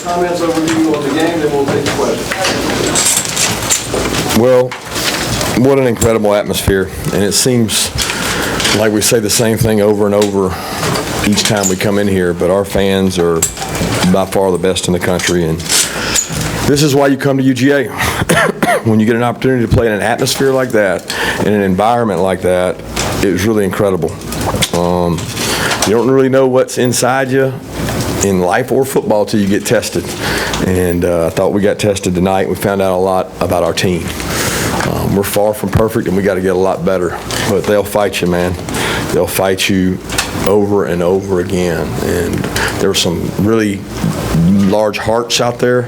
comments, overview on the game, then we'll take the questions. Well, what an incredible atmosphere, and it seems like we say the same thing over and over each time we come in here, but our fans are by far the best in the country, and this is why you come to UGA. When you get an opportunity to play in an atmosphere like that, in an environment like that, it was really incredible. You don't really know what's inside you in life or football till you get tested, and I thought we got tested tonight. We found out a lot about our team. We're far from perfect, and we got to get a lot better, but they'll fight you, man. They'll fight you over and over again, and there were some really large hearts out there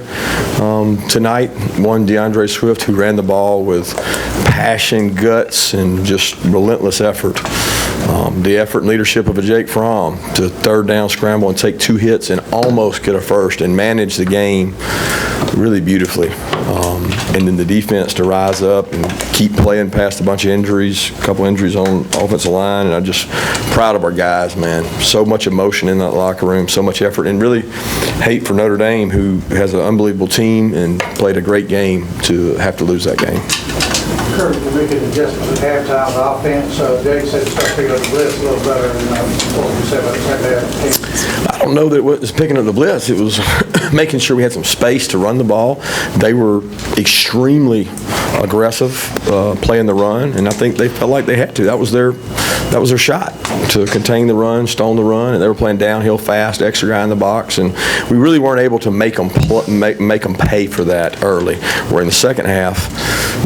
tonight. One, DeAndre Swift, who ran the ball with passion, guts, and just relentless effort. The effort and leadership of a Jake Fromm to third down scramble and take 2 hits and almost get a first and manage the game really beautifully. And then the defense to rise up and keep playing past a bunch of injuries, a couple injuries on offensive line, and I'm just proud of our guys, man. So much emotion in that locker room, so much effort, and really hate for Notre Dame, who has an unbelievable team and played a great game, to have to lose that game. Kirby, you make an adjustment at halftime on offense. Jake said it's picking up the blitz a little better than what you said about the second half. I don't know that it was picking up the blitz. It was making sure we had some space to run the ball. They were extremely aggressive playing the run, and I think they felt like they had to. That was their shot, to contain the run, stone the run, and they were playing downhill fast, extra guy in the box, and we really weren't able to make them pay for that early. Where in the second half,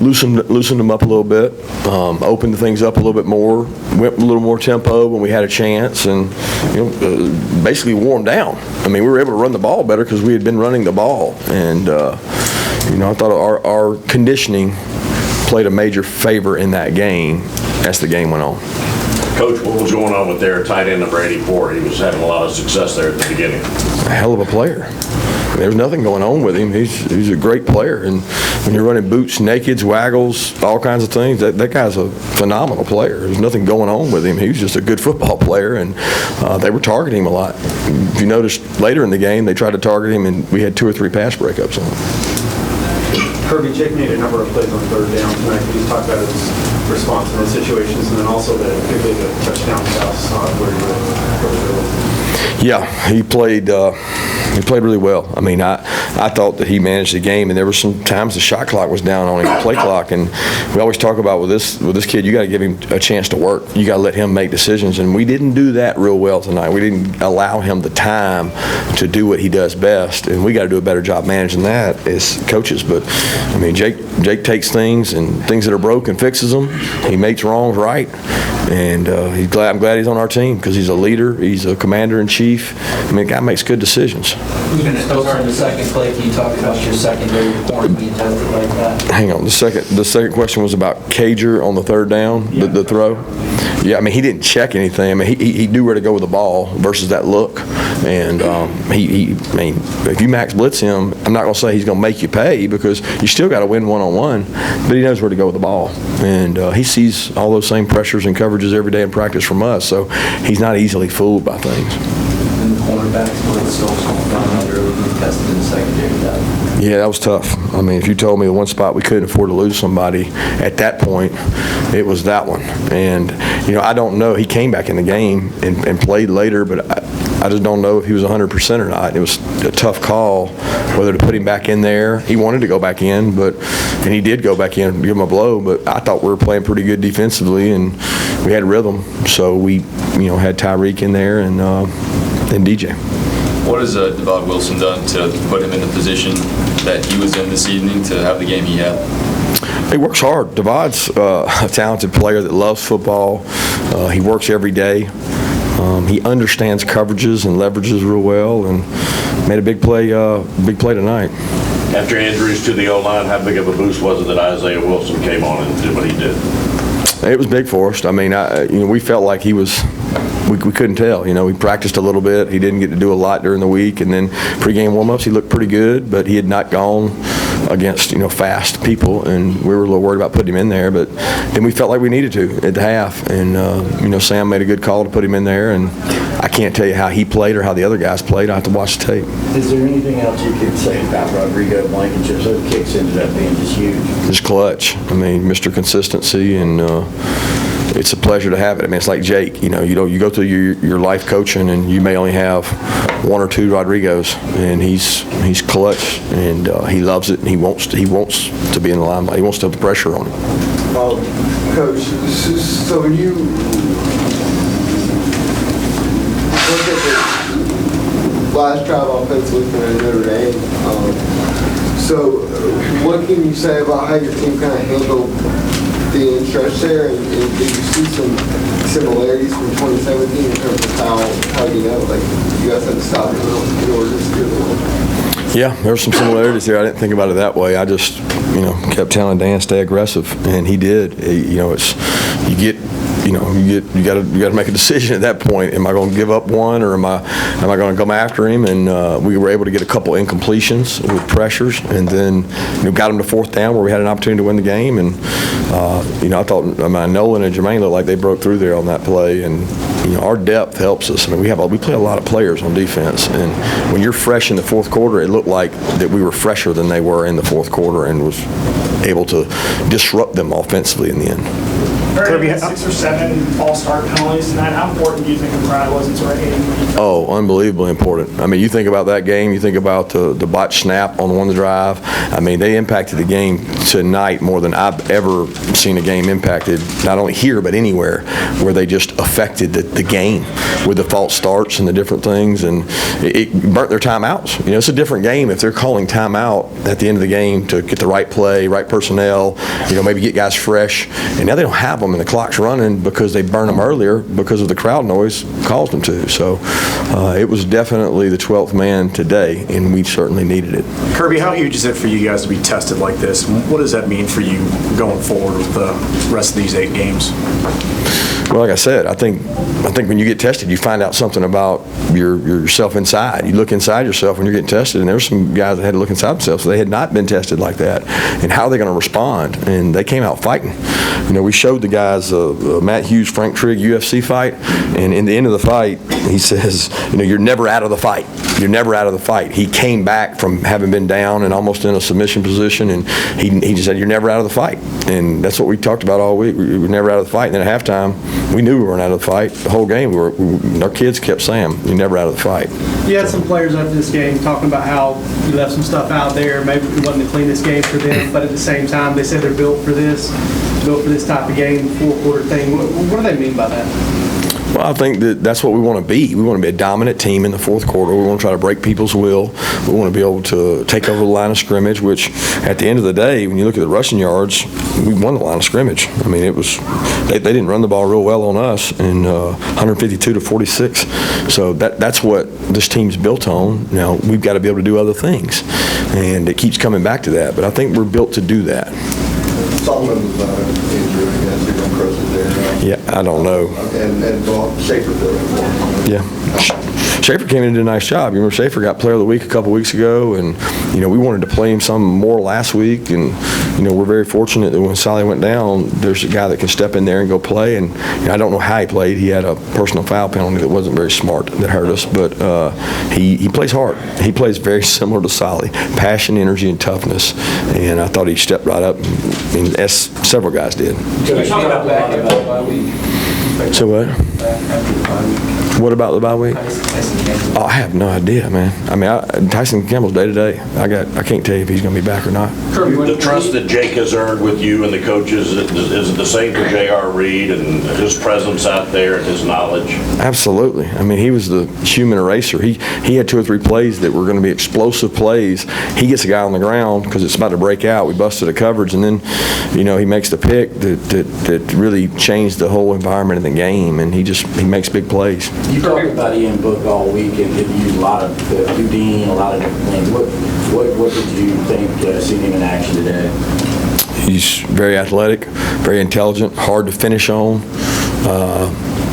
loosened them up a little bit, opened things up a little bit more, went a little more tempo when we had a chance, and basically wore them down. I mean, we were able to run the ball better because we had been running the ball, and I thought our conditioning played a major favor in that game as the game went on. Coach, what was going on with their tight end number 84? He was having a lot of success there at the beginning. A hell of a player. There's nothing going on with him. He's a great player, and when you're running boots, nakeds, waggles, all kinds of things, that guy's a phenomenal player. There's nothing going on with him. He was just a good football player, and they were targeting him a lot. If you noticed later in the game, they tried to target him, and we had 2 or 3 pass breakups on him. Kirby, Jake made a number of plays on third down tonight. Can you talk about his response in those situations, and then also particularly the touchdown pass where you were? Yeah, he played really well. I mean, I thought that he managed the game, and there were some times the shot clock was down on him, the play clock, and we always talk about with this kid, you got to give him a chance to work. You got to let him make decisions, and we didn't do that real well tonight. We didn't allow him the time to do what he does best, and we got to do a better job managing that as coaches. But I mean, Jake takes things that are broken, fixes them. He makes wrongs right. And I'm glad he's on our team because he's a leader. He's a commander-in-chief. I mean, the guy makes good decisions. Even in the second play, can you talk about your secondary corner being tested like that? Hang on. The second question was about Cager on the third down, the throw. Yeah, I mean, he didn't check anything. I mean, he knew where to go with the ball versus that look. And I mean, if you max blitz him, I'm not going to say he's going to make you pay because you still got to win one-on-one, but he knows where to go with the ball. And he sees all those same pressures and coverages every day in practice from us, so he's not easily fooled by things. And the cornerbacks were the Stokes down under being tested in the secondary. Yeah, that was tough. I mean, if you told me the one spot we couldn't afford to lose somebody at that point, it was that one. And, I don't know. He came back in the game and played later, but I just don't know if he was 100% or not. It was a tough call whether to put him back in there. He wanted to go back in, and he did go back in and give him a blow, but I thought we were playing pretty good defensively, and we had rhythm. So we, had Tyreek in there and DJ. What has Devon Wilson done to put him in the position that he was in this evening to have the game he had? He works hard. Devon's a talented player that loves football. He works every day. He understands coverages and leverages real well, and made a big play tonight. After injuries to the O-line, how big of a boost was it that Isaiah Wilson came on and did what he did? It was big for us. I mean, we felt like he was. We couldn't tell. We practiced a little bit. He didn't get to do a lot during the week, and then pregame warm-ups, he looked pretty good, but he had not gone against, fast people, and we were a little worried about putting him in there, but then we felt like we needed to at the half, and, Sam made a good call to put him in there, and I can't tell you how he played or how the other guys played. I have to watch the tape. Is there anything else you could say about Rodrigo Blankenship? Those kicks ended up being just huge. Just clutch. I mean, Mr. Consistency, and it's a pleasure to have it. I mean, it's like Jake. You go through your life coaching, and you may only have one or two Rodrigos, and he's clutch, and he loves it, and he wants to be in the limelight. He wants to have the pressure on him. Coach, so when you look at the last drive offensively for Notre Dame, so what can you say about how your team kind of handled the end stretch there, and did you see some similarities from 2017 in terms of how you guys had to stop it in order to secure the win? Yeah, there were some similarities there. I didn't think about it that way. I just, kept telling Dan stay aggressive, and he did. You got to make a decision at that point. Am I going to give up one, or am I going to come after him? And we were able to get a couple incompletions with pressures, and then got him to fourth down where we had an opportunity to win the game. And I thought Nolan and Jermaine looked like they broke through there on that play, and our depth helps us. I mean, we play a lot of players on defense, and when you're fresh in the fourth quarter, it looked like that we were fresher than they were in the fourth quarter, and was able to disrupt them offensively in the end. Kirby had 6 or 7 all-star penalties tonight. How important do you think the crowd was in sort of aiding the defense? Oh, unbelievably important. I mean, you think about that game, you think about the botch snap on one drive. I mean, they impacted the game tonight more than I've ever seen a game impacted, not only here but anywhere, where they just affected the game with the false starts and the different things, and it burnt their timeouts. It's a different game if they're calling timeout at the end of the game to get the right play, right personnel, maybe get guys fresh, and now they don't have them, and the clock's running because they burned them earlier because of the crowd noise caused them to. So it was definitely the 12th man today, and we certainly needed it. Kirby, how huge is it for you guys to be tested like this? What does that mean for you going forward with the rest of these 8 games? Well, like I said, I think when you get tested, you find out something about yourself inside. You look inside yourself when you're getting tested, and there's some guys that had to look inside themselves, so they had not been tested like that. And how are they going to respond? And they came out fighting. We showed the guys Matt Hughes, Frank Trigg UFC fight, and in the end of the fight, he says, you're never out of the fight. You're never out of the fight. He came back from having been down and almost in a submission position, and he just said, you're never out of the fight. And that's what we talked about all week. We were never out of the fight. And then at halftime, we knew we weren't out of the fight. The whole game, our kids kept saying, you're never out of the fight. You had some players after this game talking about how you left some stuff out there. Maybe it wasn't the cleanest game for them, but at the same time, they said they're built for this type of game, four-quarter thing. What do they mean by that? Well, I think that's what we want to be. We want to be a dominant team in the fourth quarter. We want to try to break people's will. We want to be able to take over the line of scrimmage, which at the end of the day, when you look at the rushing yards, we won the line of scrimmage. I mean, they didn't run the ball real well on us, and 152-46. So that's what this team's built on. Now, we've got to be able to do other things, and it keeps coming back to that. But I think we're built to do that. Solomon was injured against the Crosses there. Yeah, I don't know. And Schaefer filled in. Yeah. Schaefer came in and did a nice job. You remember Schaefer got Player of the Week a couple weeks ago, and we wanted to play him some more last week, and we're very fortunate that when Sally went down, there's a guy that can step in there and go play, and I don't know how he played. He had a personal foul penalty that wasn't very smart that hurt us, but he plays hard. He plays very similar to Sally, passion, energy, and toughness, and I thought he stepped right up, and as several guys did. Can you talk about back about the bye week? So what? What about the bye week? Oh, I have no idea, man. I mean, Tyson Campbell's day to day. I can't tell you if he's going to be back or not. The trust that Jake has earned with you and the coaches, is it the same for J.R. Reed and his presence out there and his knowledge? Absolutely. I mean, he was the human eraser. He had 2 or 3 plays that were going to be explosive plays. He gets a guy on the ground because it's about to break out. We busted a coverage, and then, he makes the pick that really changed the whole environment of the game, and he makes big plays. You talked about Ian Book all week and used a lot of Houdini, a lot of different things. What did you think seeing him in action today? He's very athletic, very intelligent, hard to finish on,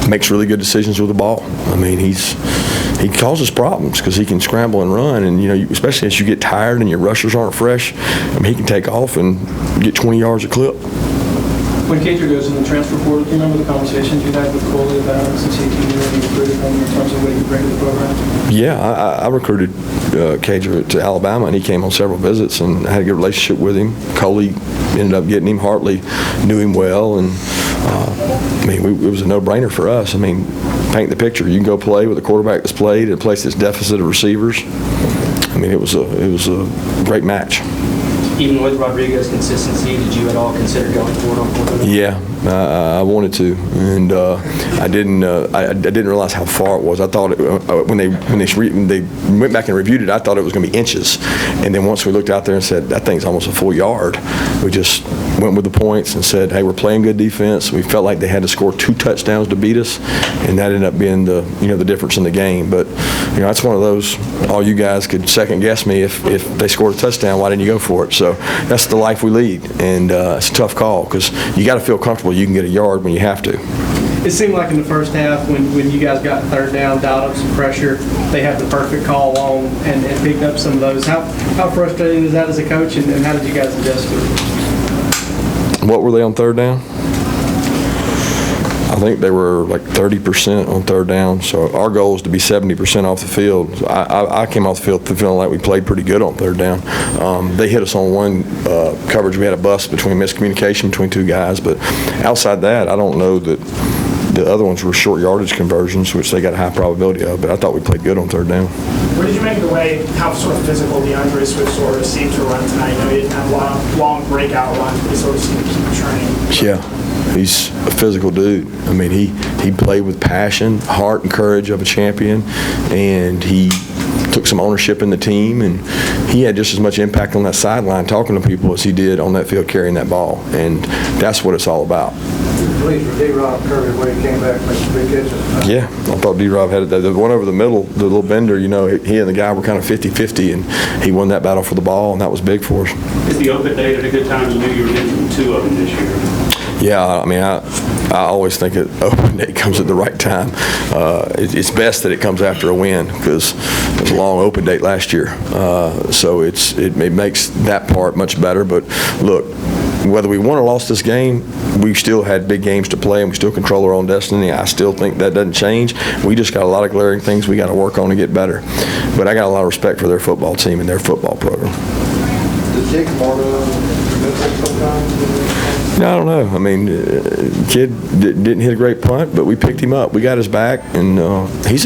makes really good decisions with the ball. I mean, he's he causes problems because he can scramble and run, and especially as you get tired and your rushers aren't fresh, he can take off and get 20 yards a clip. When Cager goes in the transfer portal, do you remember the conversations you had with Coley about him since he came in and recruited him in terms of what he could bring to the program? Yeah, I recruited Cager to Alabama, and he came on several visits, and I had a good relationship with him. Coley ended up getting him. Hartley knew him well, and it was a no-brainer for us. Paint the picture. You can go play with a quarterback that's played in a place that's deficit of receivers. It was a great match. Even with Rodrigo's consistency, did you at all consider going forward on quarterback? Yeah, I wanted to, and I didn't realize how far it was. I thought when they went back and reviewed it, I thought it was going to be inches, and then once we looked out there and said that thing's almost a full yard, we just went with the points and said, hey, we're playing good defense. We felt like they had to score 2 touchdowns to beat us, and that ended up being the difference in the game. But that's one of those. All you guys could second guess me if they scored a touchdown. Why didn't you go for it? So that's the life we lead, and it's a tough call because you got to feel comfortable you can get a yard when you have to. It seemed like in the first half when you guys got third down, dialed up some pressure, they had the perfect call on and picked up some of those. How frustrating is that as a coach, and how did you guys adjust to it? What were they on third down? I think they were like 30% on third down, so our goal is to be 70% off the field. So I came off the field feeling like we played pretty good on third down. They hit us on one coverage. We had a bust between miscommunication between 2 guys, but outside that, I don't know that the other ones were short yardage conversions, which they got a high probability of, but I thought we played good on third down. What did you make of the way how sort of physical DeAndre Swift sort of seemed to run tonight? He didn't have a lot of long breakout runs, but he sort of seemed to keep turning. Yeah. He's a physical dude. He played with passion, heart, and courage of a champion, and he took some ownership in the team, and he had just as much impact on that sideline talking to people as he did on that field carrying that ball, and that's what it's all about. Pleased with D-Rob Kirby when he came back and made some big catches. Yeah, I thought D-Rob had it. The one over the middle, the little bender, he and the guy were kind of 50-50, and he won that battle for the ball, and that was big for us. Is the open day at a good time? You knew you were getting 2 of them this year. Yeah, I always think that open day comes at the right time. It's best that it comes after a win because it was a long open date last year. So it makes that part much better. But look, whether we won or lost this game, we still had big games to play and we still control our own destiny. I still think that doesn't change. We just got a lot of glaring things we got to work on to get better. But I got a lot of respect for their football team and their football program. Does Jake Marta sometimes? No, I don't know. Kid didn't hit a great punt, but we picked him up. We got his back, and he's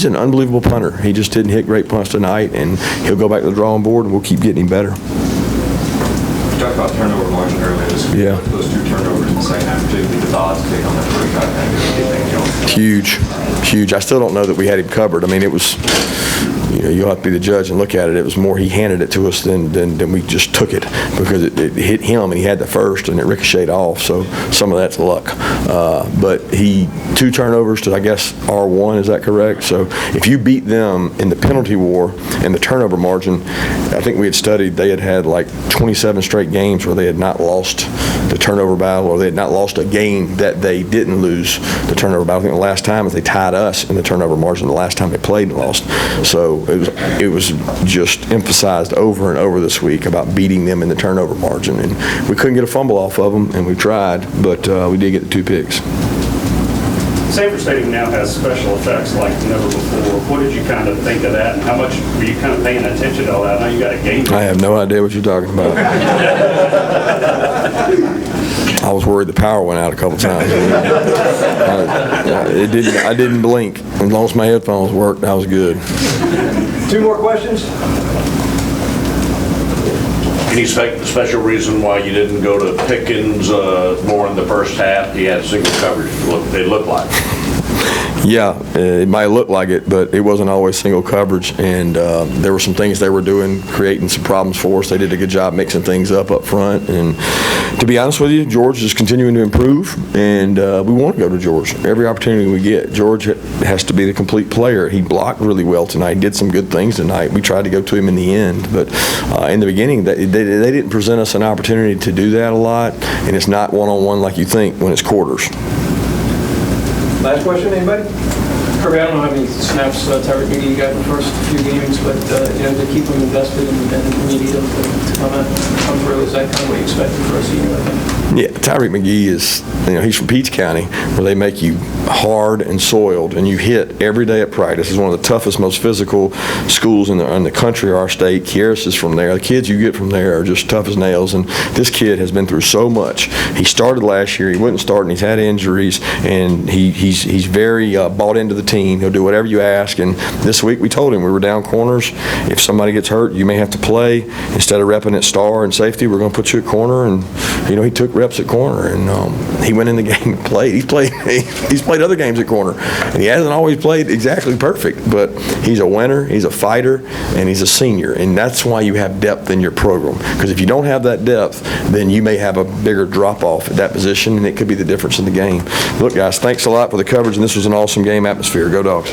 an unbelievable punter. He just didn't hit great punts tonight, and he'll go back to the drawing board, and we'll keep getting him better. You talked about turnover margin earlier. Yeah. Those 2 turnovers in the second half, particularly the odds take on that first drive. Huge. I still don't know that we had him covered. It was, you'll have to be the judge and look at it. It was more he handed it to us than we just took it because it hit him and he had the first and it ricocheted off. So some of that's luck. But 2 turnovers to, I guess, R1, is that correct? So if you beat them in the penalty war and the turnover margin, I think we had studied they had like 27 straight games where they had not lost the turnover battle or they had not lost a game that they didn't lose the turnover battle. I think the last time is they tied us in the turnover margin the last time they played and lost. So it was just emphasized over and over this week about beating them in the turnover margin. And we couldn't get a fumble off of them, and we tried, but we did get the 2 picks. Sanford Stadium now has special effects like never before. What did you kind of think of that, and how much were you kind of paying attention to all that? I know you got a game. I have no idea what you're talking about. I was worried the power went out a couple times. I didn't blink. As long as my headphones worked, I was good. 2 more questions? Any special reason why you didn't go to Pickens more in the first half? He had single coverage, it looked like. Yeah, it might look like it, but it wasn't always single coverage, and there were some things they were doing, creating some problems for us. They did a good job mixing things up front, and to be honest with you, George is continuing to improve, and we want to go to George every opportunity we get. George has to be the complete player. He blocked really well tonight, did some good things tonight. We tried to go to him in the end, but in the beginning, they didn't present us an opportunity to do that a lot, and it's not one-on-one like you think when it's quarters. Last question, anybody? Kirby, I don't know how many snaps Tyreek McGee got in the first few games, but, to keep him invested and when you need him to come through, is that kind of what you expected for a senior, I think? Yeah, Tyreek McGee is, he's from Peach County, where they make you hard and soiled, and you hit every day at practice. It's one of the toughest, most physical schools in the country, or our state. Kieris is from there. The kids you get from there are just tough as nails, and this kid has been through so much. He started last year. He wouldn't start, and he's had injuries, and he's very bought into the team. He'll do whatever you ask, and this week we told him we were down corners. If somebody gets hurt, you may have to play. Instead of repping at star and safety, we're going to put you at corner, and, he took reps at corner, and he went in the game and played. He's played other games at corner, and he hasn't always played exactly perfect, but he's a winner, he's a fighter, and he's a senior, and that's why you have depth in your program, because if you don't have that depth, then you may have a bigger drop-off at that position, and it could be the difference in the game. Look, guys, thanks a lot for the coverage, and this was an awesome game atmosphere. Go Dogs.